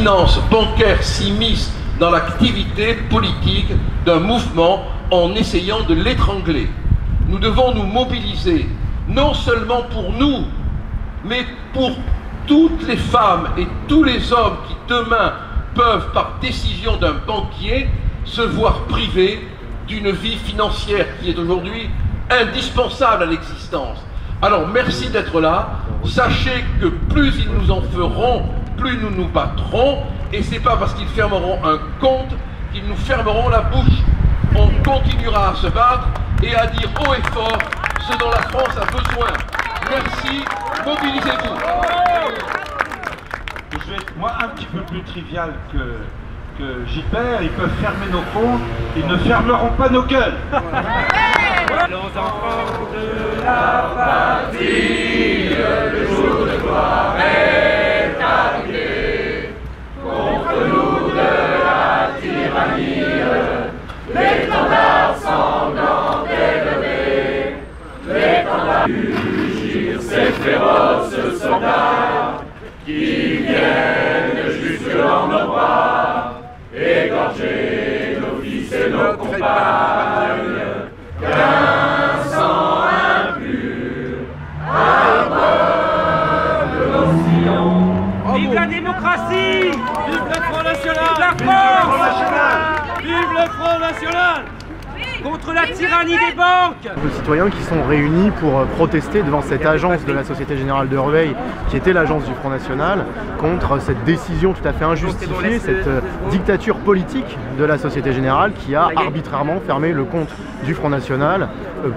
finance bancaire s'immisce dans l'activité politique d'un mouvement en essayant de l'étrangler. Nous devons nous mobiliser, non seulement pour nous, mais pour toutes les femmes et tous les hommes qui demain peuvent, par décision d'un banquier, se voir privés d'une vie financière qui est aujourd'hui indispensable à l'existence. Alors merci d'être là. Sachez que plus ils nous en feront, plus nous nous battrons. Et c'est pas parce qu'ils fermeront un compte qu'ils nous fermeront la bouche. On continuera à se battre et à dire haut et fort ce dont la France a besoin. Merci, mobilisez-vous. Je vais être moi un petit peu plus trivial que Gilbert. Ils peuvent fermer nos comptes, ils ne fermeront pas nos gueules. Nos enfants de la patrie, le jour de gloire est arrivé. Contre nous de la tyrannie, l'étendard sanglant est levé. L'étendard rugir ces féroces soldats qui viennent jusque dans nos bras, égorger nos fils et nos compagnes. Qu'un sang impur abeugle nos sillons. Vive la démocratie! Vive le Front National! Vive la France! Vive le Front National! Contre la tyrannie des banques! De citoyens qui sont réunis pour protester devant cette agence de la Société Générale de Rueil, qui était l'agence du Front National, contre cette décision tout à fait injustifiée, cette dictature politique de la Société Générale qui a arbitrairement fermé le compte du Front National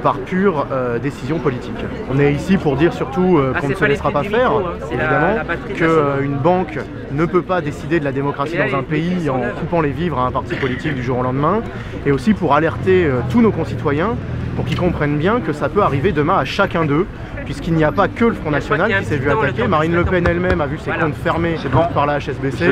par pure décision politique. On est ici pour dire surtout qu'on ne se laissera pas faire, évidemment, qu'une banque ne peut pas décider de la démocratie dans un pays en coupant les vivres à un parti politique du jour au lendemain, et aussi pour alerter tous nos concitoyens pour qu'ils comprennent bien que ça peut arriver demain à chacun d'eux, puisqu'il n'y a pas que le Front National qui s'est vu attaquer. Marine Le Pen elle-même a vu ses comptes fermés par la HSBC.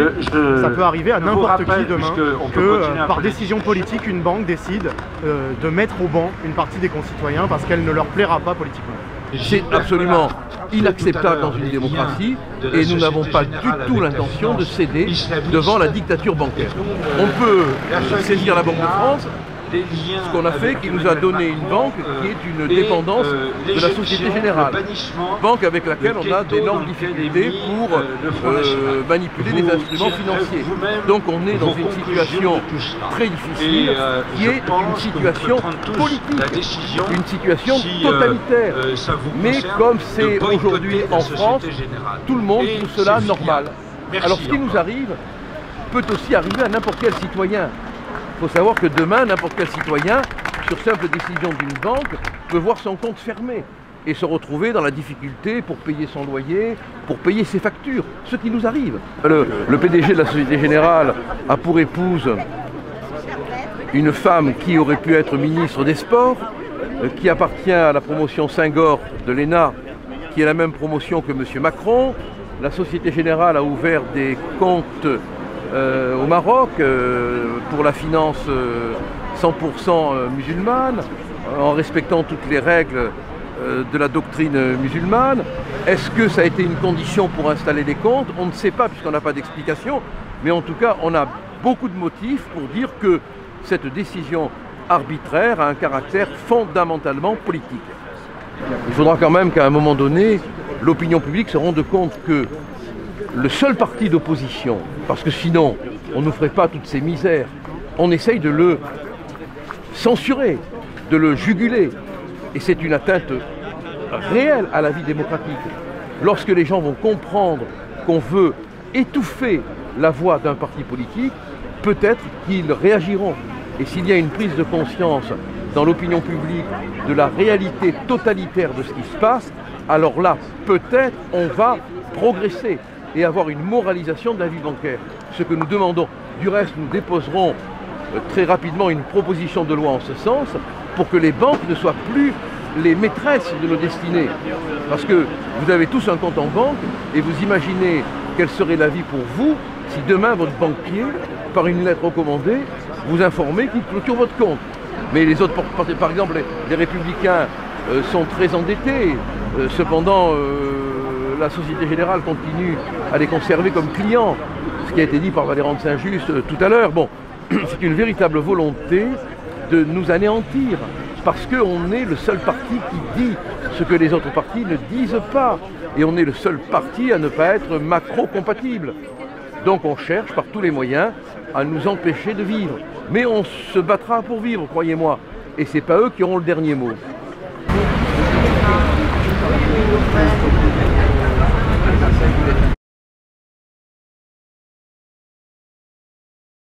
Ça peut arriver à n'importe qui demain que par décision politique, une banque décide de mettre au banc une partie des concitoyens parce qu'elle ne leur plaira pas politiquement. C'est absolument inacceptable dans une démocratie et nous n'avons pas du tout l'intention de céder devant la dictature bancaire. On peut saisir la Banque de France, ce qu'on a fait, qui nous a donné une banque qui est une dépendance de la Société Générale. Banque avec laquelle on a d'énormes difficultés pour manipuler les instruments financiers. Donc on est dans une situation très difficile qui est une situation politique, une situation totalitaire. Mais comme c'est aujourd'hui en France, tout le monde trouve cela normal. Alors ce qui nous arrive peut aussi arriver à n'importe quel citoyen. Il faut savoir que demain, n'importe quel citoyen, sur simple décision d'une banque, peut voir son compte fermé et se retrouver dans la difficulté pour payer son loyer, pour payer ses factures, ce qui nous arrive. Le PDG de la Société Générale a pour épouse une femme qui aurait pu être ministre des Sports, qui appartient à la promotion Senghor de l'ENA, qui est la même promotion que M. Macron. La Société Générale a ouvert des comptes au Maroc pour la finance 100% musulmane, en respectant toutes les règles de la doctrine musulmane. Est-ce que ça a été une condition pour installer les comptes? On ne sait pas puisqu'on n'a pas d'explication, mais en tout cas on a beaucoup de motifs pour dire que cette décision arbitraire a un caractère fondamentalement politique. Il faudra quand même qu'à un moment donné, l'opinion publique se rende compte que le seul parti d'opposition, parce que sinon on ne nous ferait pas toutes ces misères, on essaye de le censurer, de le juguler. Et c'est une atteinte réelle à la vie démocratique. Lorsque les gens vont comprendre qu'on veut étouffer la voix d'un parti politique, peut-être qu'ils réagiront. Et s'il y a une prise de conscience dans l'opinion publique de la réalité totalitaire de ce qui se passe, alors là, peut-être on va progresser et avoir une moralisation de la vie bancaire. Ce que nous demandons. Du reste, nous déposerons très rapidement une proposition de loi en ce sens pour que les banques ne soient plus les maîtresses de nos destinées. Parce que vous avez tous un compte en banque et vous imaginez quelle serait la vie pour vous si demain votre banquier, par une lettre recommandée, vous informez qu'il clôture votre compte. Mais les autres, par exemple, les Républicains sont très endettés. Cependant, la Société Générale continue à les conserver comme clients, ce qui a été dit par Valéran de Saint-Just tout à l'heure. Bon, c'est une véritable volonté de nous anéantir, parce qu'on est le seul parti qui dit ce que les autres partis ne disent pas. Et on est le seul parti à ne pas être macro-compatible. Donc on cherche par tous les moyens à nous empêcher de vivre. Mais on se battra pour vivre, croyez-moi. Et c'est pas eux qui auront le dernier mot.